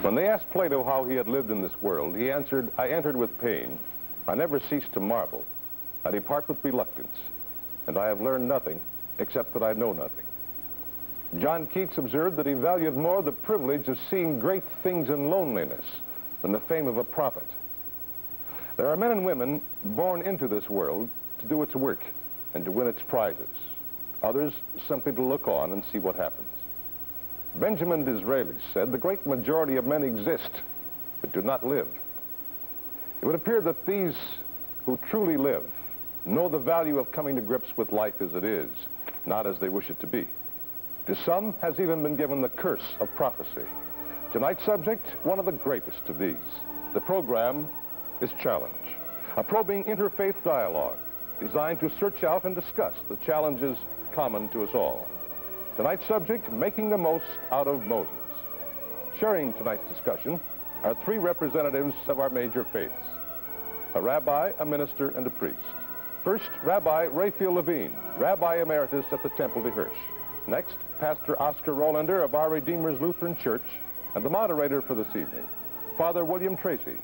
When they asked Plato how he had lived in this world, he answered, I entered with pain. I never ceased to marvel. I depart with reluctance. And I have learned nothing except that I know nothing. John Keats observed that he valued more the privilege of seeing great things in loneliness than the fame of a prophet. There are men and women born into this world to do its work and to win its prizes. Others simply to look on and see what happens. Benjamin Disraeli said, the great majority of men exist, but do not live. It would appear that these who truly live know the value of coming to grips with life as it is, not as they wish it to be. To some has even been given the curse of prophecy. Tonight's subject, one of the greatest of these. The program is Challenge, a probing interfaith dialogue designed to search out and discuss the challenges common to us all. Tonight's subject, making the most out of Moses. Sharing tonight's discussion are three representatives of our major faiths: a rabbi, a minister, and a priest. First, Rabbi Raphael Levine, Rabbi Emeritus at the Temple de Hirsch. Next, Pastor Oscar Rolander of Our Redeemer's Lutheran Church, and the moderator for this evening, Father William Tracy,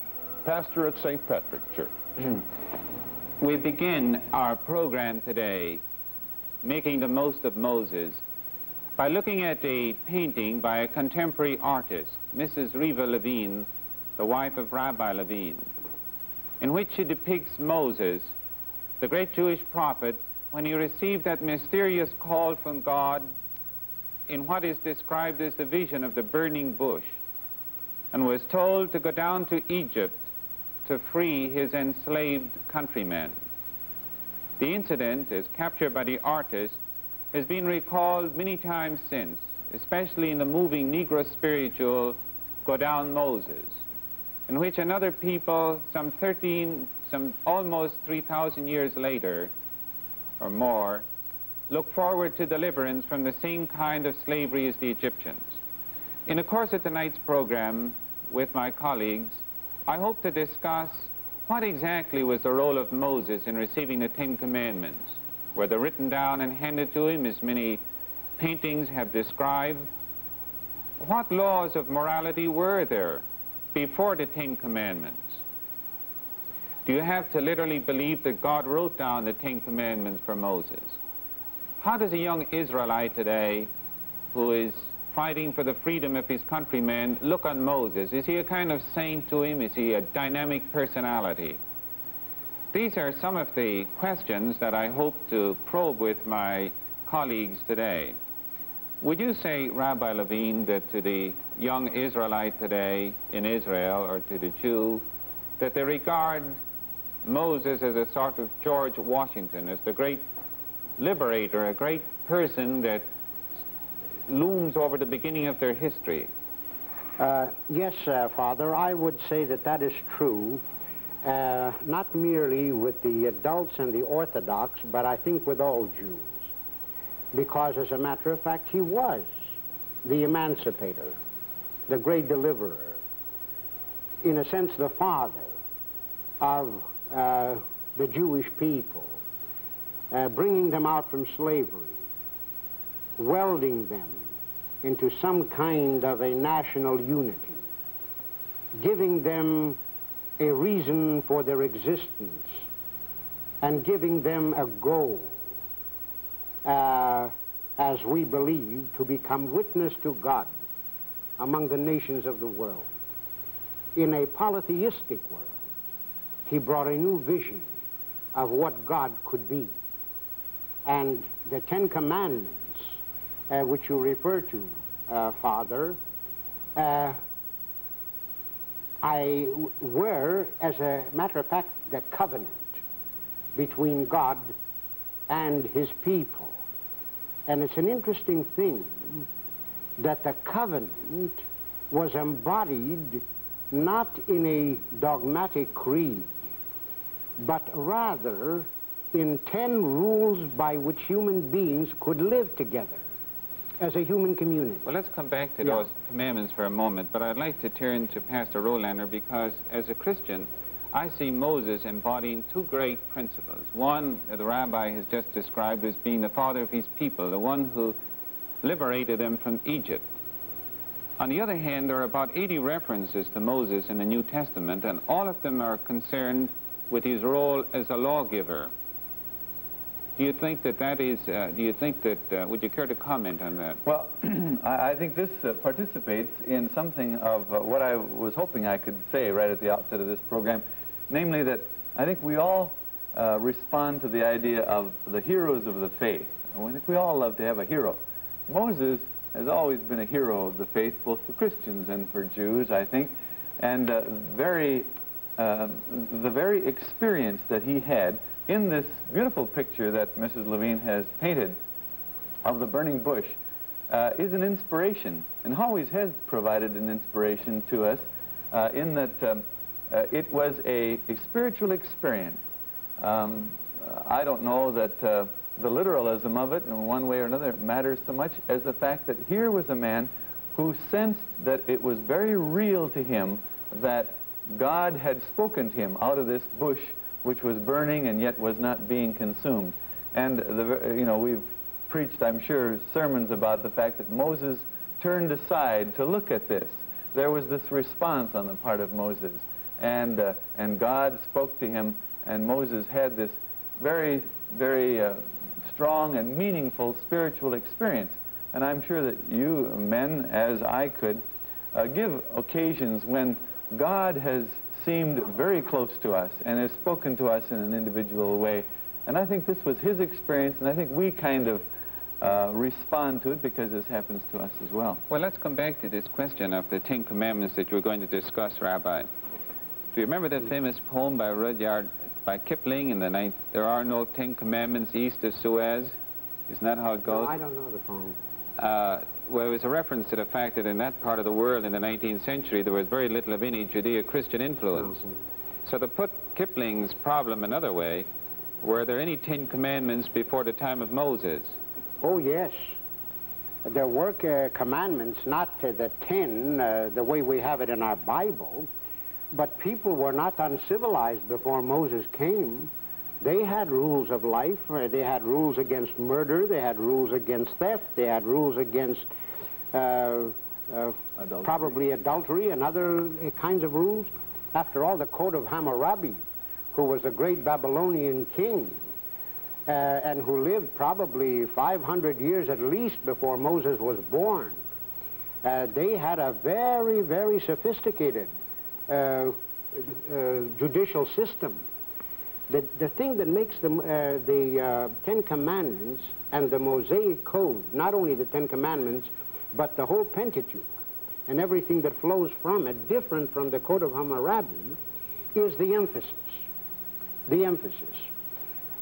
pastor at St. Patrick Church. We begin our program today, Making the Most of Moses, by looking at a painting by a contemporary artist, Mrs. Reva Levine, the wife of Rabbi Levine, in which she depicts Moses, the great Jewish prophet, when he received that mysterious call from God in what is described as the vision of the burning bush, and was told to go down to Egypt to free his enslaved countrymen. The incident, as captured by the artist, has been recalled many times since, especially in the moving Negro spiritual, Go Down Moses, in which another people, some almost 3,000 years later, or more, look forward to deliverance from the same kind of slavery as the Egyptians. In the course of tonight's program, with my colleagues, I hope to discuss what exactly was the role of Moses in receiving the Ten Commandments. Were they written down and handed to him, as many paintings have described? What laws of morality were there before the Ten Commandments? Do you have to literally believe that God wrote down the Ten Commandments for Moses? How does a young Israelite today, who is fighting for the freedom of his countrymen, look on Moses? Is he a kind of saint to him? Is he a dynamic personality? These are some of the questions that I hope to probe with my colleagues today. Would you say, Rabbi Levine, that to the young Israelite today in Israel, or to the Jew, that they regard Moses as a sort of George Washington, as the great liberator, a great person that looms over the beginning of their history? Yes, Father, I would say that that is true, not merely with the adults and the Orthodox, but I think with all Jews. Because, as a matter of fact, he was the emancipator, the great deliverer, in a sense the father of the Jewish people, bringing them out from slavery, welding them into some kind of a national unity, giving them a reason for their existence, and giving them a goal, as we believe, to become witness to God among the nations of the world. In a polytheistic world, he brought a new vision of what God could be. And the Ten Commandments, which you refer to, Father, were, as a matter of fact, the covenant between God and his people. And it's an interesting thing that the covenant was embodied not in a dogmatic creed, but rather in 10 rules by which human beings could live together as a human community. Well, let's come back to those commandments for a moment, but I'd like to turn to Pastor Rolander, because as a Christian, I see Moses embodying two great principles. One, the rabbi has just described as being the father of his people, the one who liberated them from Egypt. On the other hand, there are about 80 references to Moses in the New Testament, and all of them are concerned with his role as a lawgiver. Do you think that would you care to comment on that? Well, I think this participates in something of what I was hoping I could say right at the outset of this program, namely that I think we all respond to the idea of the heroes of the faith. I think we all love to have a hero. Moses has always been a hero of the faith, both for Christians and for Jews, I think, and the very experience that he had in this beautiful picture that Mrs. Levine has painted of the burning bush is an inspiration, and always has provided an inspiration to us in that it was a spiritual experience. I don't know that the literalism of it in one way or another matters so much as the fact that here was a man who sensed that it was very real to him that God had spoken to him out of this bush which was burning and yet was not being consumed. And, we've preached, I'm sure, sermons about the fact that Moses turned aside to look at this. There was this response on the part of Moses, and God spoke to him, and Moses had this very, very strong and meaningful spiritual experience. And I'm sure that you men, as I could, give occasions when God has seemed very close to us and has spoken to us in an individual way. And I think this was his experience, and I think we kind of respond to it because this happens to us as well. Well, let's come back to this question of the Ten Commandments that you were going to discuss, Rabbi. Do you remember that famous poem by Rudyard Kipling in the night, "There are no Ten Commandments east of Suez"? Isn't that how it goes? No, I don't know the poem. Well, it was a reference to the fact that in that part of the world in the 19th century there was very little of any Judeo-Christian influence. So to put Kipling's problem another way, were there any Ten Commandments before the time of Moses? Oh, yes. There were commandments, not the 10, the way we have it in our Bible, but people were not uncivilized before Moses came. They had rules of life. They had rules against murder. They had rules against theft. They had rules against probably adultery and other kinds of rules. After all, the Code of Hammurabi, who was a great Babylonian king and who lived probably 500 years at least before Moses was born, they had a very, very sophisticated judicial system. The thing that makes the Ten Commandments and the Mosaic Code, not only the Ten Commandments, but the whole Pentateuch and everything that flows from it, different from the Code of Hammurabi, is the emphasis. The emphasis.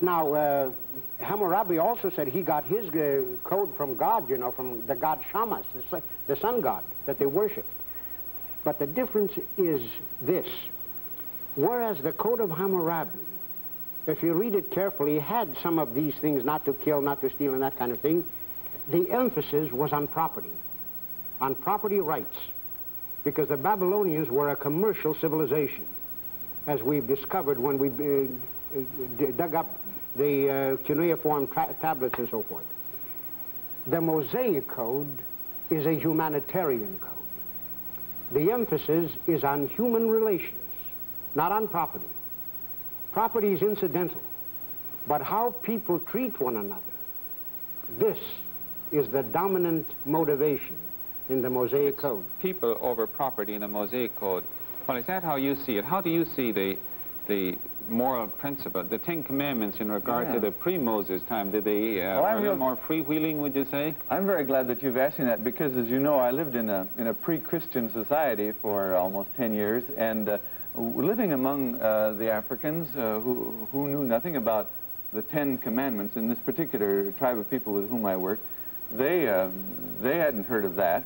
Now, Hammurabi also said he got his code from God, you know, from the god Shamash, the sun god that they worshipped. But the difference is this. Whereas the Code of Hammurabi, if you read it carefully, had some of these things, not to kill, not to steal, and that kind of thing, the emphasis was on property rights, because the Babylonians were a commercial civilization, as we've discovered when we dug up the cuneiform tablets and so forth. The Mosaic Code is a humanitarian code. The emphasis is on human relations, not on property. Property is incidental, but how people treat one another, this is the dominant motivation in the Mosaic Code. People over property in the Mosaic Code. Well, is that how you see it? How do you see the moral principle, the Ten Commandments in regard to the pre-Moses time? Did they were a little more freewheeling, would you say? I'm very glad that you've asked me that, because as you know, I lived in a pre-Christian society for almost 10 years, and living among the Africans who knew nothing about the Ten Commandments, in this particular tribe of people with whom I worked, they hadn't heard of that,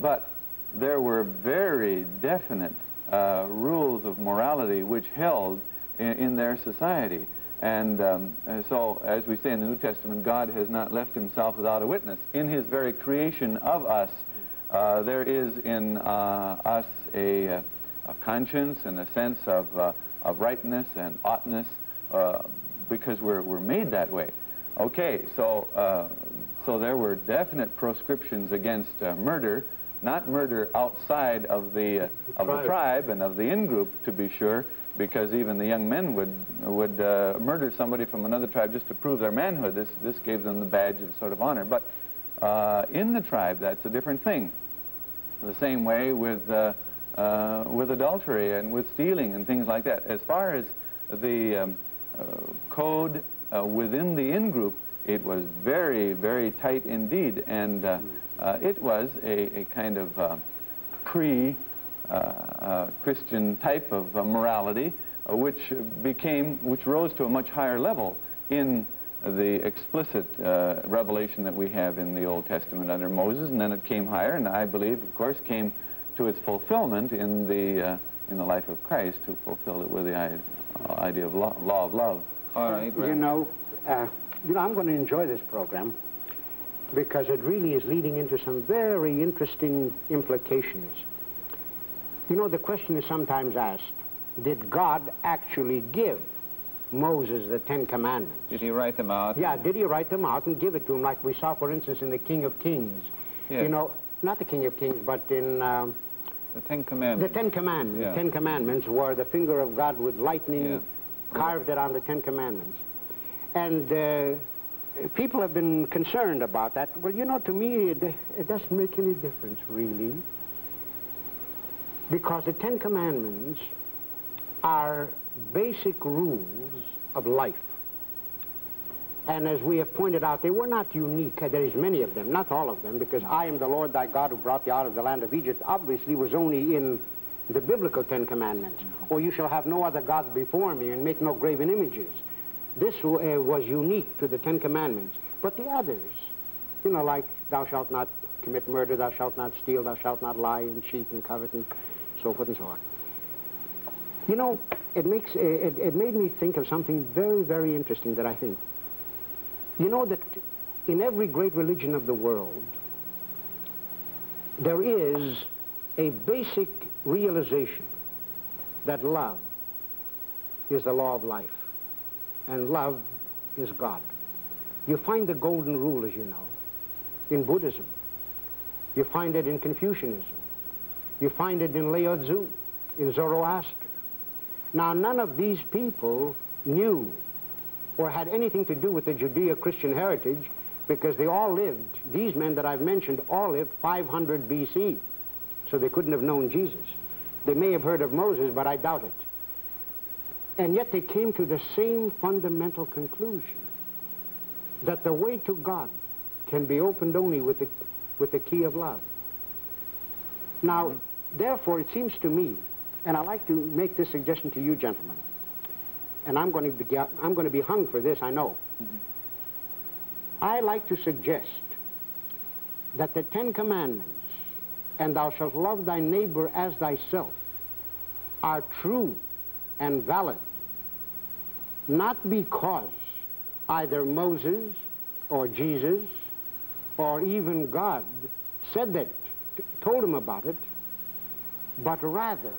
but there were very definite rules of morality which held in their society. And so, as we say in the New Testament, God has not left himself without a witness. In his very creation of us, there is in us a conscience and a sense of rightness and oughtness, because we're made that way. Okay, so there were definite proscriptions against murder, not murder outside of the tribe and of the in-group, to be sure, because even the young men would murder somebody from another tribe just to prove their manhood. This gave them the badge of sort of honor. But in the tribe, that's a different thing. The same way with adultery and with stealing and things like that. As far as the code within the in-group, it was very, very tight indeed, and it was a kind of pre-Christian type of morality, which rose to a much higher level in the explicit revelation that we have in the Old Testament under Moses, and then it came higher, and I believe, of course, came to its fulfillment in the life of Christ, who fulfilled it with the idea of law of love. All right. You know, I'm going to enjoy this program because it really is leading into some very interesting implications. You know, the question is sometimes asked, did God actually give Moses the Ten Commandments? Did he write them out? Yeah, did he write them out and give it to him, like we saw, for instance, in the King of Kings? Yes. You know, not the King of Kings, but in... the Ten Commandments. The Ten Commandments. Yeah. The Ten Commandments were the finger of God with lightning carved it on the Ten Commandments. And people have been concerned about that. Well, you know, to me, it doesn't make any difference, really. Because the Ten Commandments are basic rules of life. And as we have pointed out, they were not unique. There is many of them, not all of them, because I am the Lord thy God who brought thee out of the land of Egypt obviously was only in the biblical Ten Commandments. Or you shall have no other gods before me and make no graven images. This was unique to the Ten Commandments. But the others, you know, like thou shalt not commit murder, thou shalt not steal, thou shalt not lie and cheat and covet and so forth and so on. You know, it made me think of something very, very interesting that I think. You know that in every great religion of the world, there is a basic realization that love is the law of life, and love is God. You find the golden rule, as you know, in Buddhism. You find it in Confucianism. You find it in Lao Tzu, in Zoroaster. Now, none of these people knew or had anything to do with the Judeo-Christian heritage, because they all lived, these men that I've mentioned, all lived 500 BC. So they couldn't have known Jesus. They may have heard of Moses, but I doubt it. And yet they came to the same fundamental conclusion, that the way to God can be opened only with the key of love. Now, therefore, it seems to me, and I like to make this suggestion to you gentlemen, and I'm going to be hung for this, I know. I like to suggest that the Ten Commandments and thou shalt love thy neighbor as thyself are true and valid, not because either Moses or Jesus or even God said that, told him about it, but rather,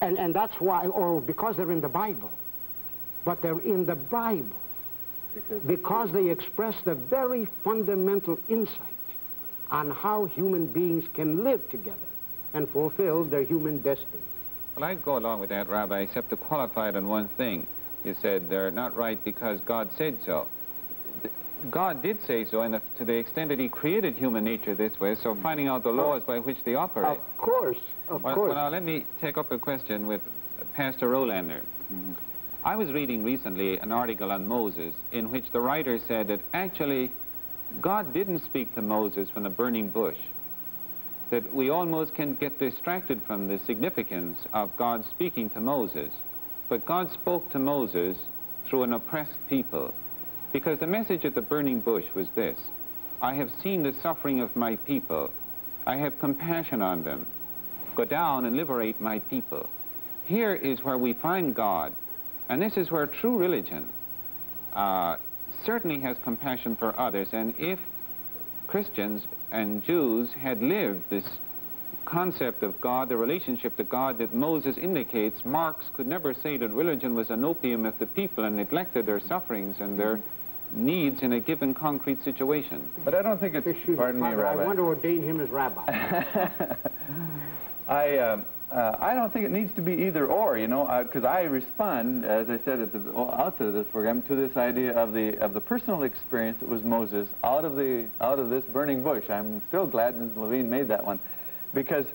and that's why, or because they're in the Bible, but they're in the Bible because they express the very fundamental insight on how human beings can live together and fulfill their human destiny. Well, I'd go along with that, Rabbi, except to qualify it on one thing. You said they're not right because God said so. God did say so, and to the extent that he created human nature this way, so finding out the laws by which they operate. Of course, of course. Well, now let me take up a question with Pastor Rolander. I was reading recently an article on Moses in which the writer said that actually God didn't speak to Moses from a burning bush, that we almost can get distracted from the significance of God speaking to Moses. But God spoke to Moses through an oppressed people, because the message at the burning bush was this: I have seen the suffering of my people. I have compassion on them. Go down and liberate my people. Here is where we find God, and this is where true religion certainly has compassion for others. And if Christians and Jews had lived this concept of God, the relationship to God that Moses indicates, Marx could never say that religion was an opium of the people and neglected their sufferings and their needs in a given concrete situation. But I don't think it's, pardon me, Father, Rabbi. I want to ordain him as rabbi. I don't think it needs to be either or, you know, because I respond, as I said at the outset of this program, to this idea of the personal experience that was Moses out of this burning bush. I'm still glad Ms. Levine made that one, because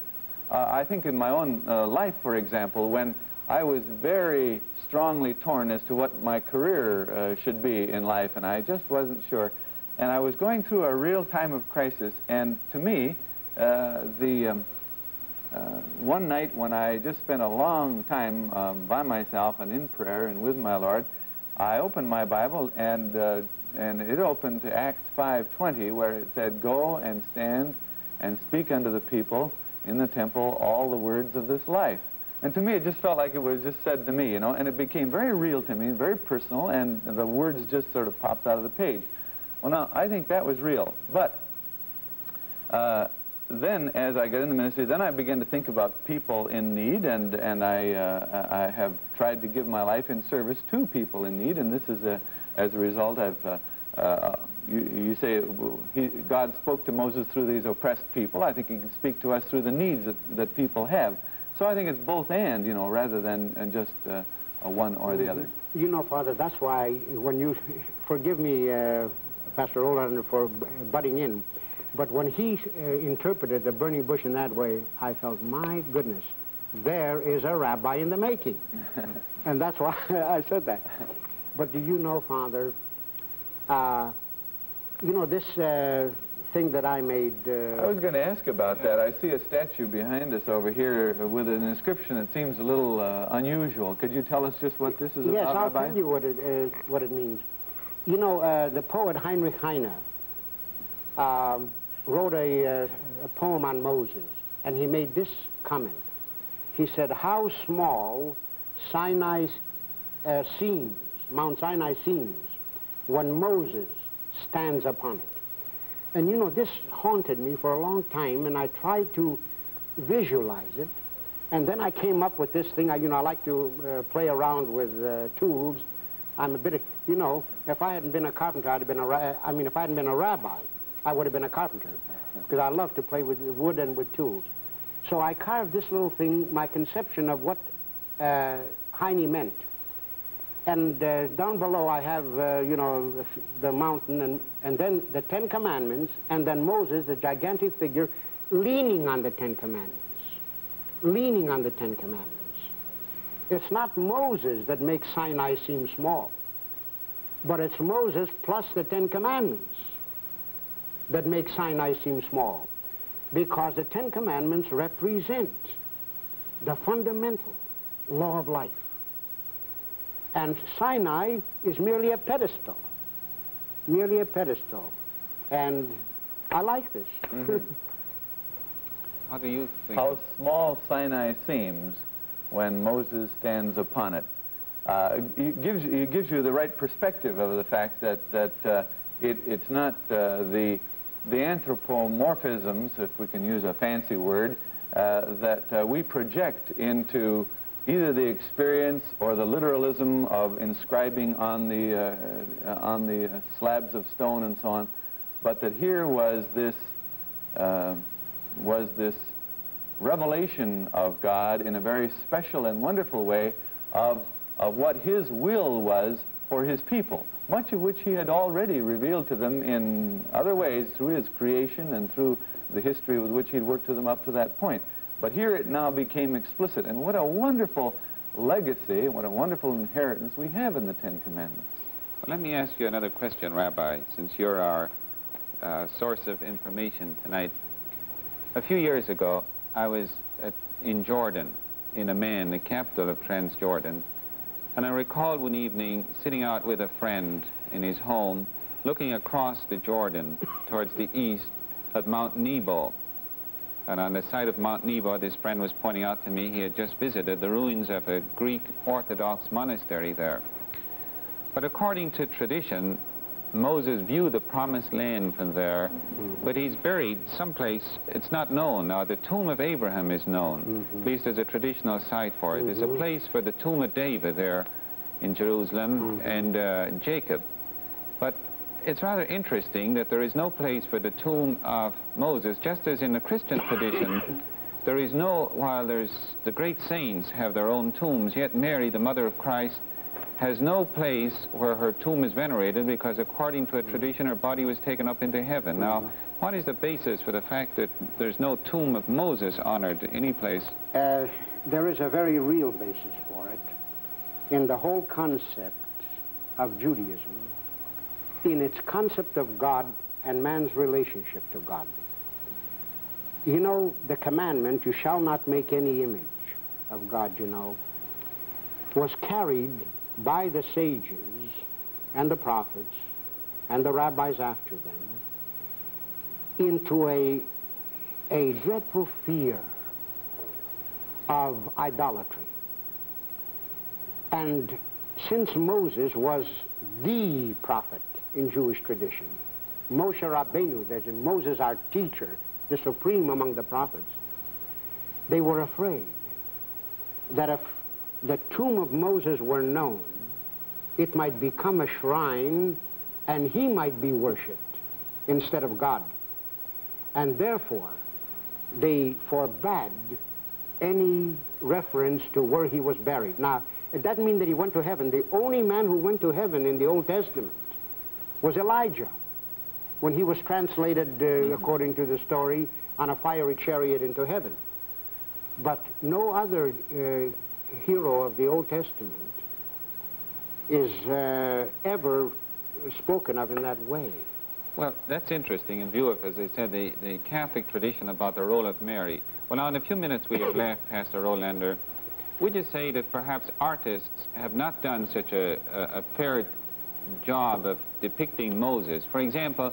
I think in my own life, for example, when I was very strongly torn as to what my career should be in life, and I just wasn't sure, and I was going through a real time of crisis, and to me, one night when I just spent a long time by myself and in prayer and with my Lord, I opened my Bible and it opened to Acts 5:20, where it said, "Go and stand and speak unto the people in the temple all the words of this life." And to me, it just felt like it was just said to me, you know, and it became very real to me, very personal, and the words just sort of popped out of the page. Well, now, I think that was real, but then, as I got into ministry, then I began to think about people in need, and I have tried to give my life in service to people in need, and this is as a result. You say God spoke to Moses through these oppressed people. I think He can speak to us through the needs that people have. So I think it's both and, you know, rather than just a one or the other. You know, Father, that's why when you forgive me, Pastor Olander, for butting in. But when he interpreted the burning bush in that way, I felt, my goodness, there is a rabbi in the making. And that's why I said that. But do you know, Father, you know, this thing that I made... I was going to ask about that. I see a statue behind us over here with an inscription that seems a little unusual. Could you tell us just what this is about, Yes, I'll Rabbi? tell you what it means. You know, the poet Heinrich Heine wrote a poem on Moses, and he made this comment. He said, how small Sinai seems, Mount Sinai seems, when Moses stands upon it. And you know, this haunted me for a long time, and I tried to visualize it, and then I came up with this thing. I like to play around with tools. I'm a bit of, you know, if I hadn't been a carpenter, I'd have been if I hadn't been a rabbi, I would have been a carpenter, because I love to play with wood and with tools. So I carved this little thing, my conception of what Heine meant. And down below I have, you know, the mountain, and then the Ten Commandments, and then Moses, the gigantic figure, leaning on the Ten Commandments. Leaning on the Ten Commandments. It's not Moses that makes Sinai seem small, but it's Moses plus the Ten Commandments that makes Sinai seem small, because the Ten Commandments represent the fundamental law of life. And Sinai is merely a pedestal. Merely a pedestal. And I like this. Mm-hmm. How do you think? How small Sinai seems when Moses stands upon it. It gives you the right perspective of the fact that it's not the anthropomorphisms, if we can use a fancy word, that we project into either the experience or the literalism of inscribing on the slabs of stone and so on, but that here was this revelation of God in a very special and wonderful way of what His will was for His people, much of which He had already revealed to them in other ways through His creation and through the history with which He'd worked with them up to that point. But here it now became explicit, and what a wonderful legacy, what a wonderful inheritance we have in the Ten Commandments. Well, let me ask you another question, Rabbi, since you're our source of information tonight. A few years ago, I was in Jordan, in Amman, the capital of Transjordan, and I recall one evening sitting out with a friend in his home, looking across the Jordan towards the east at Mount Nebo. And on the side of Mount Nebo, this friend was pointing out to me he had just visited the ruins of a Greek Orthodox monastery there. But according to tradition, Moses viewed the promised land from there, but he's buried someplace, it's not known. Now, the tomb of Abraham is known, at least as a traditional site for it. There's a place for the tomb of David there in Jerusalem, and Jacob. But it's rather interesting that there is no place for the tomb of Moses, just as in the Christian tradition, there is no, while there's the great saints have their own tombs, yet Mary, the mother of Christ, has no place where her tomb is venerated because according to a tradition her body was taken up into heaven. Now, what is the basis for the fact that there's no tomb of Moses honored any place? There is a very real basis for it in the whole concept of Judaism, in its concept of God and man's relationship to God. You know, the commandment, you shall not make any image of God, you know, was carried by the sages and the prophets and the rabbis after them into a dreadful fear of idolatry. And since Moses was the prophet in Jewish tradition, Moshe Rabbeinu, there's Moses our teacher, the supreme among the prophets, they were afraid that if the tomb of Moses were known, it might become a shrine and he might be worshipped instead of God. And therefore, they forbade any reference to where he was buried. Now, it doesn't mean that he went to heaven. The only man who went to heaven in the Old Testament was Elijah, when he was translated, according to the story, on a fiery chariot into heaven. But no other hero of the Old Testament is ever spoken of in that way. Well, that's interesting in view of, as I said, the Catholic tradition about the role of Mary. Well, now, in a few minutes we have left, Pastor Olander. Would you say that perhaps artists have not done such a fair job of depicting Moses? For example,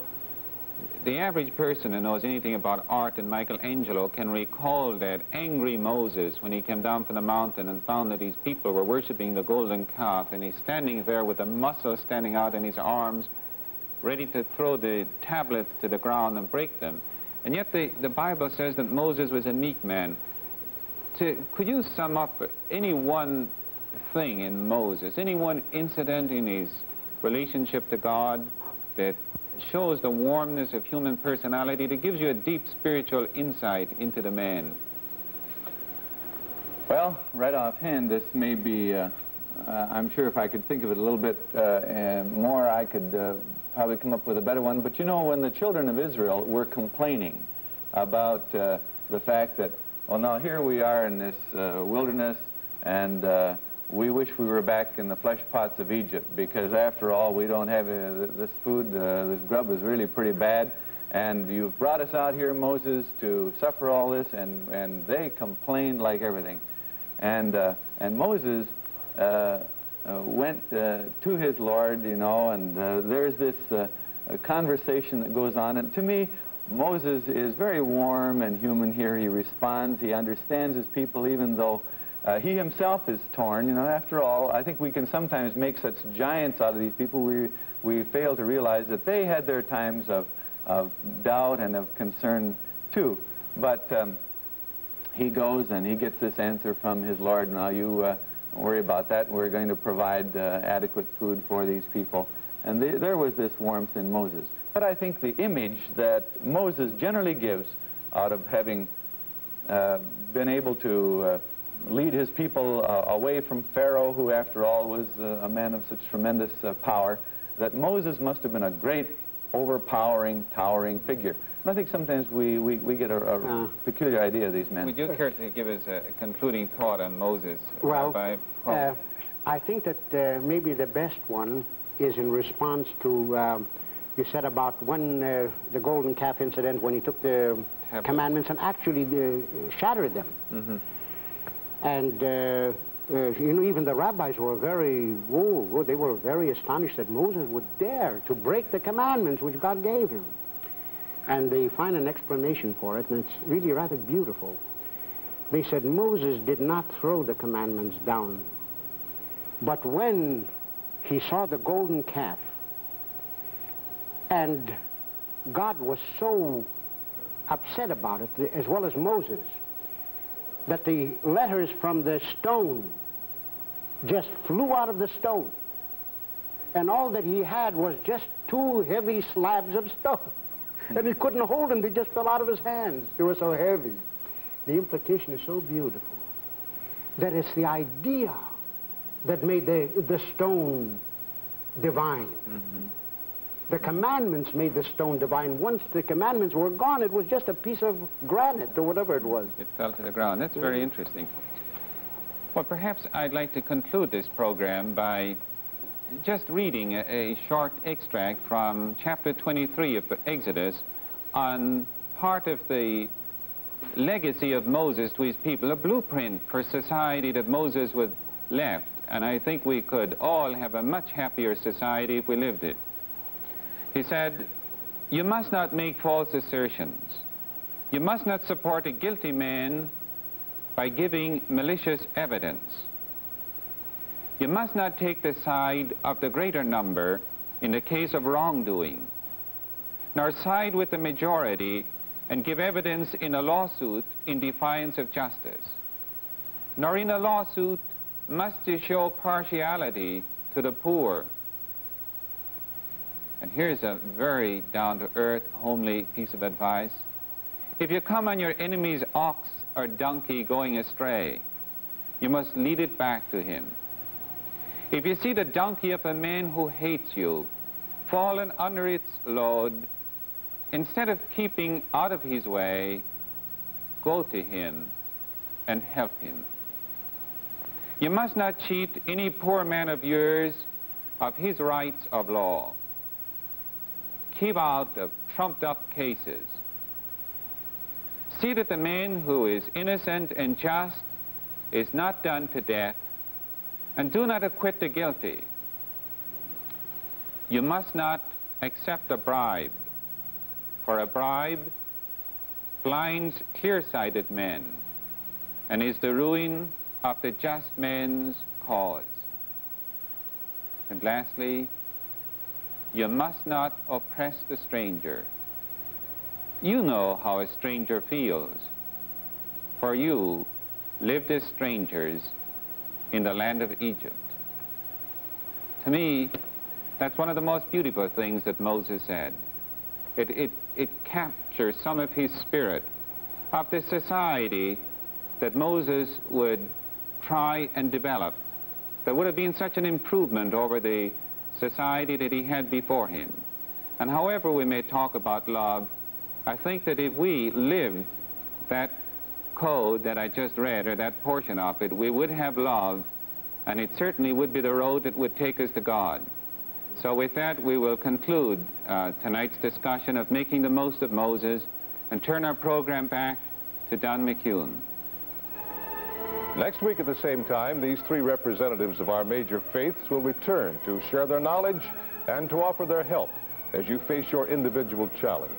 the average person who knows anything about art and Michelangelo can recall that angry Moses when he came down from the mountain and found that these people were worshiping the golden calf, and he's standing there with the muscles standing out in his arms, ready to throw the tablets to the ground and break them. And yet the Bible says that Moses was a meek man. Could you sum up any one thing in Moses, any one incident in his relationship to God that shows the warmness of human personality, that gives you a deep spiritual insight into the man? Well, right offhand, this may be, I'm sure if I could think of it a little bit more, I could probably come up with a better one. But you know, when the children of Israel were complaining about the fact that, well, now here we are in this wilderness, and we wish we were back in the flesh pots of Egypt, because after all, we don't have this food, this grub is really pretty bad, and you've brought us out here, Moses, to suffer all this, and they complained like everything. And Moses went to his Lord, you know, and there's this conversation that goes on, and to me, Moses is very warm and human here. He responds, he understands his people, even though he himself is torn. You know, after all, I think we can sometimes make such giants out of these people. We fail to realize that they had their times of doubt and of concern too. But he goes and he gets this answer from his Lord. Now you don't worry about that. We're going to provide adequate food for these people. And there was this warmth in Moses. But I think the image that Moses generally gives out of having been able to lead his people away from Pharaoh, who after all was a man of such tremendous power, that Moses must have been a great, overpowering, towering figure. And I think sometimes we get a peculiar idea of these men. Would you care to give us a concluding thought on Moses? Well, I think that maybe the best one is in response to you said about when the golden calf incident, when he took the commandments and actually shattered them. Mm-hmm. And you know, even the rabbis were they were very astonished that Moses would dare to break the commandments which God gave him. And they find an explanation for it, and it's really rather beautiful. They said Moses did not throw the commandments down, but when he saw the golden calf, and God was so upset about it, as well as Moses, that the letters from the stone just flew out of the stone. and all that he had was just 2 heavy slabs of stone. And he couldn't hold them. They just fell out of his hands. They were so heavy. The implication is so beautiful that it's the idea that made the stone divine. Mm-hmm. The commandments made the stone divine. Once the commandments were gone, it was just a piece of granite or whatever it was. It fell to the ground. That's very interesting. Well, perhaps I'd like to conclude this program by just reading a short extract from chapter 23 of Exodus on part of the legacy of Moses to his people, a blueprint for society that Moses would left. And I think we could all have a much happier society if we lived it. He said, "You must not make false assertions. You must not support a guilty man by giving malicious evidence. You must not take the side of the greater number in the case of wrongdoing, nor side with the majority and give evidence in a lawsuit in defiance of justice. Nor in a lawsuit must you show partiality to the poor." And here's a very down-to-earth, homely piece of advice. If you come on your enemy's ox or donkey going astray, you must lead it back to him. If you see the donkey of a man who hates you fallen under its load, instead of keeping out of his way, go to him and help him. You must not cheat any poor man of yours of his rights of law. Keep out of trumped-up cases. See that the man who is innocent and just is not done to death, and do not acquit the guilty. You must not accept a bribe, for a bribe blinds clear-sighted men and is the ruin of the just man's cause. And lastly, you must not oppress the stranger. You know how a stranger feels, for you lived as strangers in the land of Egypt. To me, that's one of the most beautiful things that Moses said. It captures some of his spirit of the society that Moses would try and develop. There would have been such an improvement over the society that he had before him. And however we may talk about love, I think that if we lived that code that I just read, or that portion of it, we would have love, and it certainly would be the road that would take us to God. So with that, we will conclude tonight's discussion of making the most of Moses and turn our program back to Don McCune. Next week at the same time, these 3 representatives of our major faiths will return to share their knowledge and to offer their help as you face your individual challenge.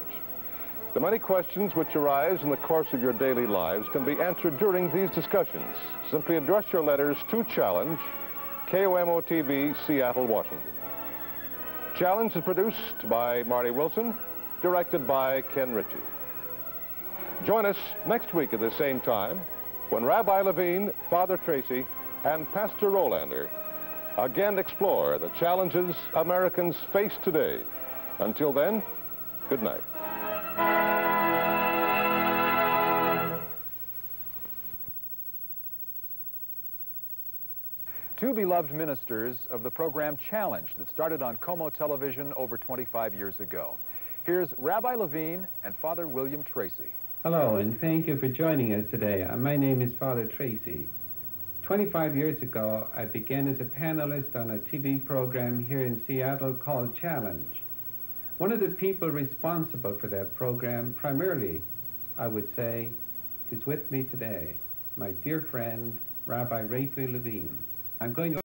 The many questions which arise in the course of your daily lives can be answered during these discussions. Simply address your letters to Challenge, KOMO-TV, Seattle, Washington. Challenge is produced by Marty Wilson, directed by Ken Ritchie. Join us next week at the same time when Rabbi Levine, Father Tracy, and Pastor Rolander again explore the challenges Americans face today. Until then, good night. Two beloved ministers of the program Challenge that started on KOMO television over 25 years ago. Here's Rabbi Levine and Father William Tracy. Hello, and thank you for joining us today. My name is Father Tracy. 25 years ago, I began as a panelist on a TV program here in Seattle called Challenge. One of the people responsible for that program, primarily, I would say, is with me today, my dear friend, Rabbi Raphael Levine. I'm going to